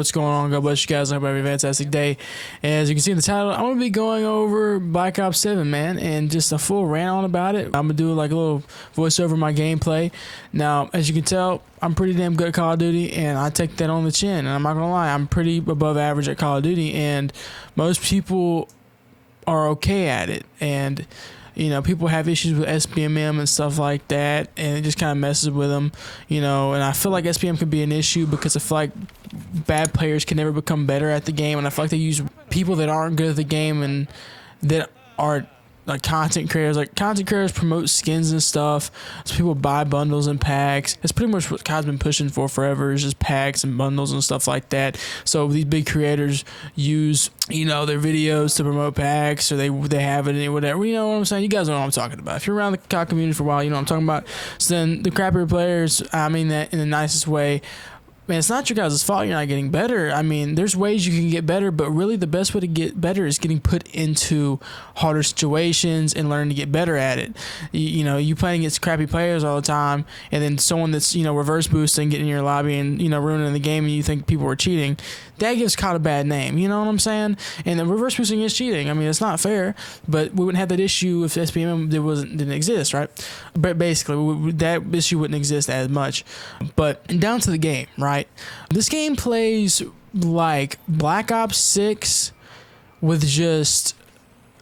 What's going on? God bless you guys. I hope you have a fantastic day. As you can see in the title, I'm going to be going over Black Ops 7, man, and just a full rant on about it. I'm going to do like a little voiceover of my gameplay. Now, as you can tell, I'm pretty damn good at Call of Duty, and I take that on the chin. And I'm not going to lie, I'm pretty above average at Call of Duty, and most people are okay at it. And you know, people have issues with SBMM and stuff like that, and it just kind of messes with them, you know. And I feel like SBM could be an issue because I feel like bad players can never become better at the game, and I feel like they use people that aren't good at the game and that are like content creators. Like content creators promote skins and stuff, so people buy bundles and packs. That's pretty much what COD's been pushing for forever, is just packs and bundles and stuff like that. So these big creators use, you know, their videos to promote packs, or they have it in whatever. You know what I'm saying? You guys know what I'm talking about. If you're around the COD community for a while, you know what I'm talking about. So then the crappier players, I mean that in the nicest way, man, it's not your guys' fault you're not getting better. I mean, there's ways you can get better, but really the best way to get better is getting put into harder situations and learning to get better at it. You know, you playing against crappy players all the time, and then someone that's, you know, reverse boosting, getting in your lobby and, you know, ruining the game, and you think people are cheating, that gives COD a bad name. You know what I'm saying? And the reverse boosting is cheating. I mean, it's not fair, but we wouldn't have that issue if SPM didn't exist, right? But basically, that issue wouldn't exist as much. But down to the game, right? This game plays like Black Ops 6 with just,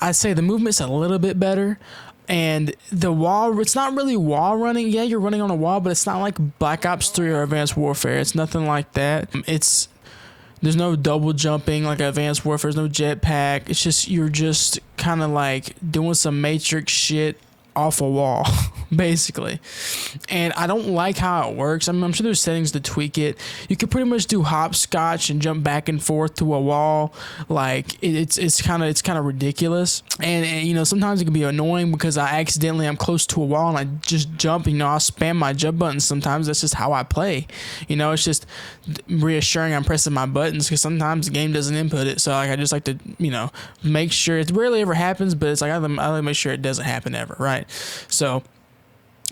I'd say the movement's a little bit better. And the wall, it's not really wall running. Yeah, you're running on a wall, but it's not like Black Ops 3 or Advanced Warfare. It's nothing like that. There's no double jumping like Advanced Warfare. There's no jetpack. It's just, you're just kind of like doing some Matrix shit off a wall, basically. And I don't like how it works. I mean, I'm sure there's settings to tweak it. You could pretty much do hopscotch and jump back and forth to a wall. Like it's kind of ridiculous. And you know, sometimes it can be annoying because I'm close to a wall and I just jump. You know, I'll spam my jump buttons. Sometimes that's just how I play. You know, it's just reassuring I'm pressing my buttons because sometimes the game doesn't input it. So like, I just like to, you know, make sure. It rarely ever happens, but it's like I like to make sure it doesn't happen ever, right? So,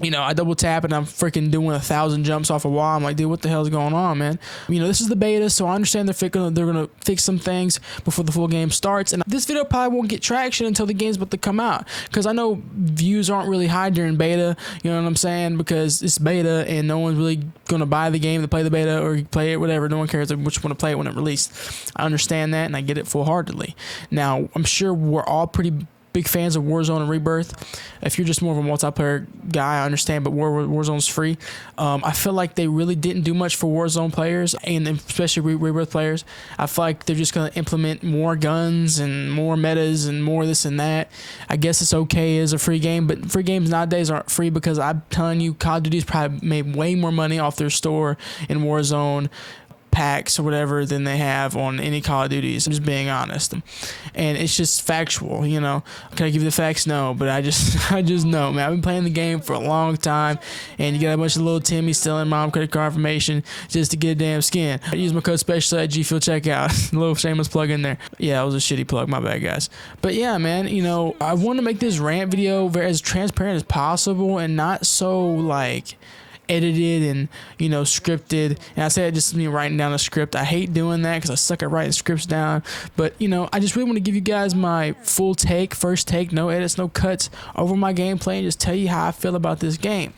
you know, I double tap and I'm freaking doing 1,000 jumps off a wall. I'm like, dude, what the hell's going on, man? You know, this is the beta, so I understand they're gonna fix some things before the full game starts. And this video probably won't get traction until the game's about to come out, because I know views aren't really high during beta. You know what I'm saying? Because it's beta and no one's really gonna buy the game to play the beta or play it, whatever. No one cares which one to play it when it released. I understand that and I get it full-heartedly. Now, I'm sure we're all pretty big fans of Warzone and Rebirth. If you're just more of a multiplayer guy, I understand, but Warzone's free. I feel like they really didn't do much for Warzone players, and especially Rebirth players. I feel like they're just going to implement more guns and more metas and more this and that. I guess it's okay as a free game, but free games nowadays aren't free, because I'm telling you, Call of Duty's probably made way more money off their store in Warzone packs or whatever than they have on any Call of Duties. I'm just being honest, and it's just factual. You know, can I give you the facts? No, but I just know, man. I've been playing the game for a long time, and you got a bunch of little Timmy stealing mom credit card information just to get a damn skin. I use my code Special-edd G-Fuel checkout. A little shameless plug in there. Yeah, it was a shitty plug, my bad, guys. But yeah, man, you know, I want to make this rant video as transparent as possible and not so like edited and, you know, scripted. And I say it just me writing down a script. I hate doing that because I suck at writing scripts down. But, you know, I just really want to give you guys my full take, first take, no edits, no cuts over my gameplay, and just tell you how I feel about this game.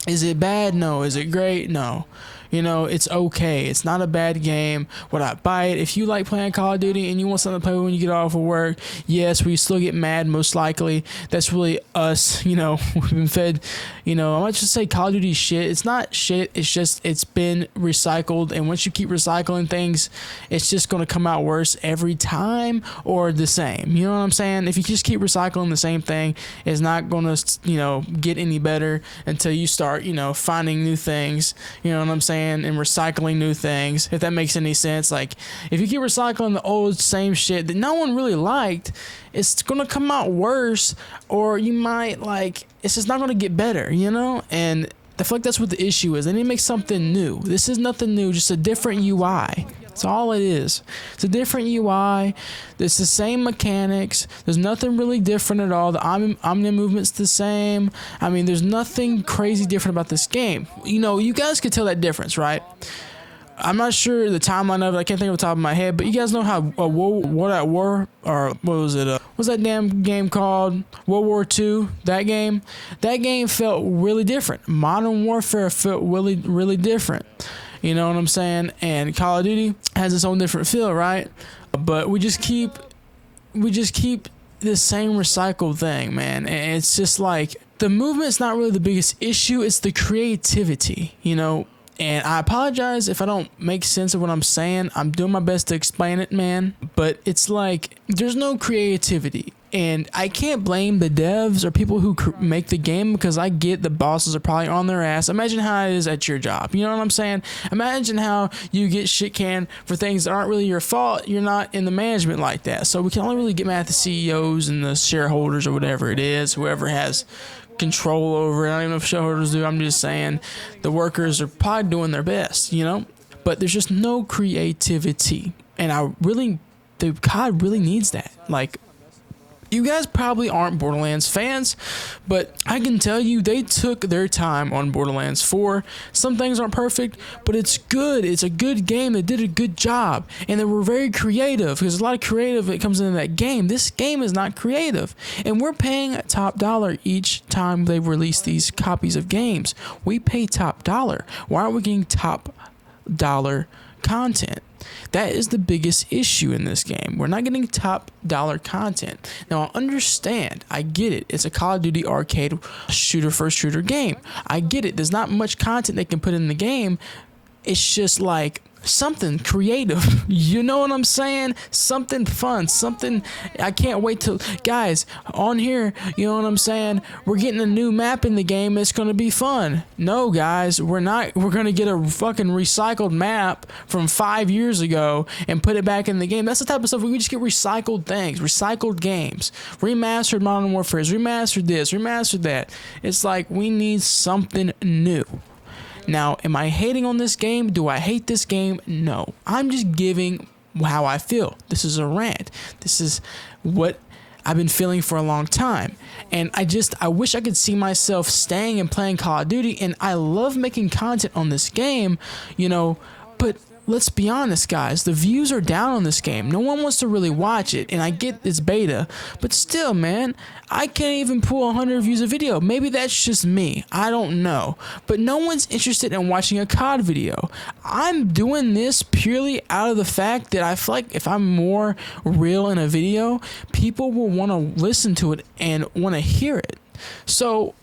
Is it bad? No. Is it great? No. You know, it's okay. It's not a bad game. Would I buy it? If you like playing Call of Duty and you want something to play when you get off of work, yes, we still get mad, most likely. That's really us. You know, we've been fed, you know, I might just say Call of Duty shit. It's not shit. It's just, it's been recycled. And once you keep recycling things, it's just going to come out worse every time or the same. You know what I'm saying? If you just keep recycling the same thing, it's not going to, you know, get any better until you start, you know, finding new things. You know what I'm saying? And recycling new things, if that makes any sense. Like, if you keep recycling the old same shit that no one really liked, it's gonna come out worse, or you might, like, it's just not gonna get better, you know? And I feel like that's what the issue is. They need to make something new. This is nothing new, just a different UI. That's all it is. It's a different UI. It's the same mechanics. There's nothing really different at all. The Omni movement's the same. I mean, there's nothing crazy different about this game. You know, you guys could tell that difference, right? I'm not sure the timeline of it. I can't think of the top of my head, but you guys know how War at War, or what was it? What's that damn game called? World War II. That game felt really different. Modern Warfare felt really, really different. You know what I'm saying? And Call of Duty has its own different feel, right? But we just keep this same recycled thing, man. And it's just like the movement's not really the biggest issue. It's the creativity, you know. And I apologize if I don't make sense of what I'm saying. I'm doing my best to explain it, man. But it's like there's no creativity. And I can't blame the devs or people who make the game, because I get the bosses are probably on their ass. Imagine how it is at your job. You know what I'm saying? Imagine how you get shit canned for things that aren't really your fault. You're not in the management like that. So we can only really get mad at the CEOs and the shareholders or whatever it is, whoever has control over it. I don't even know if shareholders do. I'm just saying the workers are probably doing their best, you know? But there's just no creativity. And the COD really needs that. Like, you guys probably aren't Borderlands fans, but I can tell you they took their time on Borderlands 4. Some things aren't perfect, but it's good. It's a good game. They did a good job, and they were very creative, because a lot of creative that comes into that game. This game is not creative, and we're paying top dollar each time they release these copies of games. We pay top dollar. Why aren't we getting top dollar content? That is the biggest issue in this game. We're not getting top dollar content. Now, I understand. I get it. It's a Call of Duty arcade first shooter game. I get it. There's not much content they can put in the game. It's just like something creative. You know what I'm saying? Something fun. Something I can't wait to. Guys, on here, you know what I'm saying? We're getting a new map in the game. It's going to be fun. No, guys, we're not. We're going to get a fucking recycled map from 5 years ago and put it back in the game. That's the type of stuff we just get recycled things, recycled games, remastered Modern Warfare, remastered this, remastered that. It's like we need something new. Now, am I hating on this game? Do I hate this game? No. I'm just giving how I feel. This is a rant. This is what I've been feeling for a long time. And I wish I could see myself staying and playing Call of Duty. And I love making content on this game, you know, but let's be honest, guys. The views are down on this game. No one wants to really watch it. And I get it's beta, but still, man, I can't even pull 100 views a video. Maybe that's just me. I don't know. But no one's interested in watching a COD video. I'm doing this purely out of the fact that I feel like if I'm more real in a video, people will want to listen to it and want to hear it. So,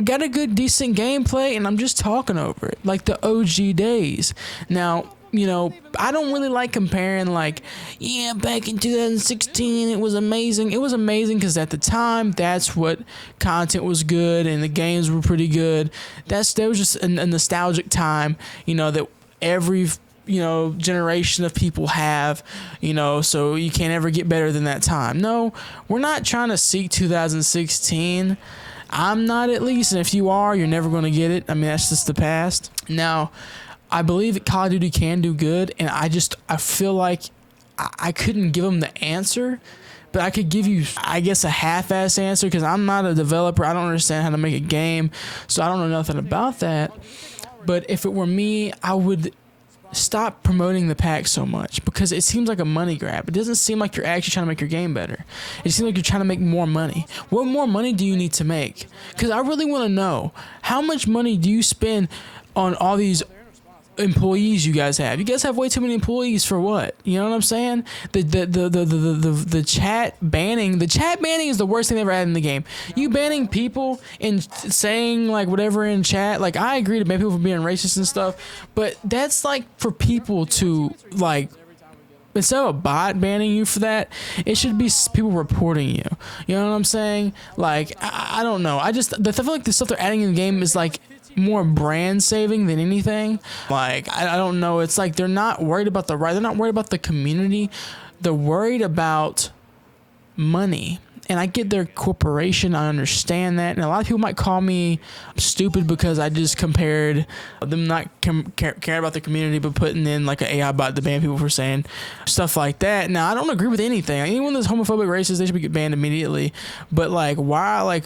got a good, decent gameplay, and I'm just talking over it, like the OG days. Now, you know, I don't really like comparing, like, yeah, back in 2016, it was amazing. It was amazing because at the time, that's what content was good, and the games were pretty good. There was just a nostalgic time, you know, that every, you know, generation of people have, you know, so you can't ever get better than that time. No, we're not trying to seek 2016. I'm not, at least, and if you are, you're never going to get it. I mean, that's just the past. Now, I believe that Call of Duty can do good, and I feel like I couldn't give them the answer, but I could give you, I guess, a half-ass answer, because I'm not a developer. I don't understand how to make a game, so I don't know nothing about that. But if it were me, I would stop promoting the pack so much, because it seems like a money grab. It doesn't seem like you're actually trying to make your game better. It seems like you're trying to make more money. What more money do you need to make? Because I really want to know, how much money do you spend on all these employees you guys have? You guys have way too many employees for what? You know what I'm saying? The chat banning. The chat banning is the worst thing they ever had in the game. You banning people and saying like whatever in chat. Like, I agree to ban people for being racist and stuff, but that's like for people to like, instead of a bot banning you for that, it should be people reporting you. You know what I'm saying? Like, I don't know. I feel like the stuff they're adding in the game is like more brand saving than anything. Like, I don't know. It's like they're not worried about the right. They're not worried about the community. They're worried about money. And I get their corporation. I understand that. And a lot of people might call me stupid because I just compared them not caring about the community, but putting in like an AI bot to ban people for saying stuff like that. Now, I don't agree with anything. Anyone that's homophobic, racist, they should get banned immediately. But like, why? Like,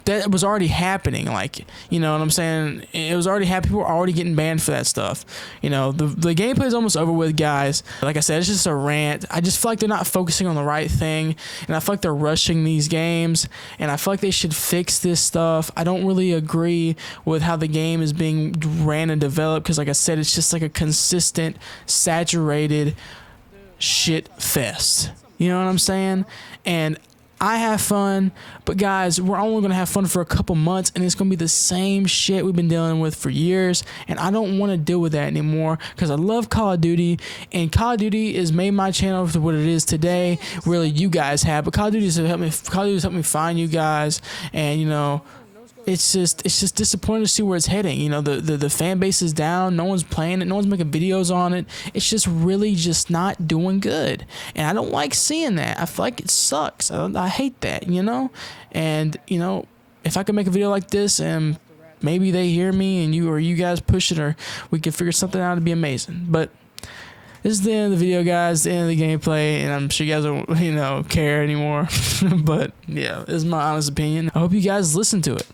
that was already happening. Like, you know what I'm saying? It was already happening. People were already getting banned for that stuff. You know, the gameplay is almost over with, guys. Like I said, it's just a rant. I just feel like they're not focusing on the right thing, and I feel like they're rushing these games, and I feel like they should fix this stuff. I don't really agree with how the game is being ran and developed, because like I said, it's just like a consistent, saturated shit fest. You know what I'm saying? And I have fun, but guys, we're only going to have fun for a couple months, and it's going to be the same shit we've been dealing with for years, and I don't want to deal with that anymore, because I love Call of Duty, and Call of Duty has made my channel to what it is today. Really, you guys have, but Call of Duty has helped me find you guys, and, you know, it's just disappointing to see where it's heading. You know, the fan base is down. No one's playing it. No one's making videos on it. It's just really just not doing good. And I don't like seeing that. I feel like it sucks. I hate that, you know? And, you know, if I could make a video like this and maybe they hear me and you guys push it, or we can figure something out, it'd be amazing. But this is the end of the video, guys, the end of the gameplay, and I'm sure you guys don't, you know, care anymore. But, yeah, this is my honest opinion. I hope you guys listen to it.